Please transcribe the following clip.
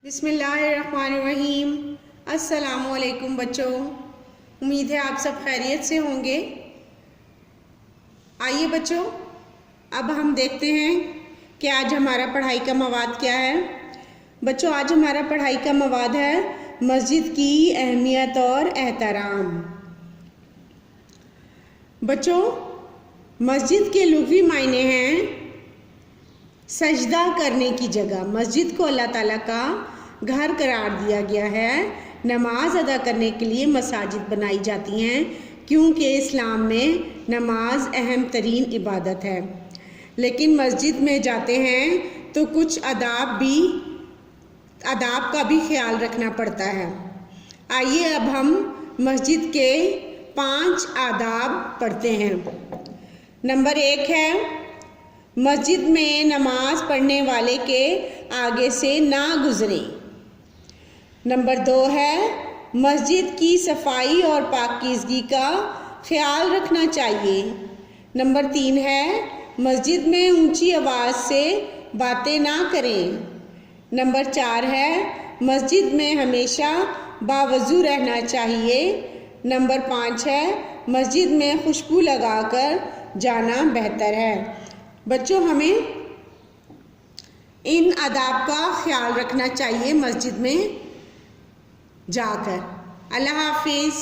بسم اللہ الرحمن الرحیم۔ السلام علیکم بچوں، امید ہے آپ سب خیریت سے ہوں گے۔ آئیے بچوں، اب ہم دیکھتے ہیں کہ آج ہمارا پڑھائی کا مواد کیا ہے۔ بچوں، آج ہمارا پڑھائی کا مواد ہے مسجد کی اہمیت اور احترام۔ بچوں، مسجد کے لغوی معنی ہیں سجدہ کرنے کی جگہ۔ مسجد کو اللہ تعالیٰ کا گھر قرار دیا گیا ہے۔ نماز ادا کرنے کے لیے مساجد بنائی جاتی ہیں کیونکہ اسلام میں نماز اہم ترین عبادت ہے۔ لیکن مسجد میں جاتے ہیں تو کچھ آداب کا بھی خیال رکھنا پڑتا ہے۔ آئیے اب ہم مسجد کے 5 آداب پڑھتے ہیں۔ نمبر 1 ہے مسجد میں نماز پڑھنے والے کے آگے سے نہ گزریں۔ نمبر 2 ہے مسجد کی صفائی اور پاکیزگی کا خیال رکھنا چاہیے۔ نمبر 3 ہے مسجد میں اونچی آواز سے باتیں نہ کریں۔ نمبر 4 ہے مسجد میں ہمیشہ باوضو رہنا چاہیے۔ نمبر 5 ہے مسجد میں خوشبو لگا کر جانا بہتر ہے۔ بچوں، ہمیں ان آداب کا خیال رکھنا چاہیے مسجد میں جا کر۔ اللہ حافظ۔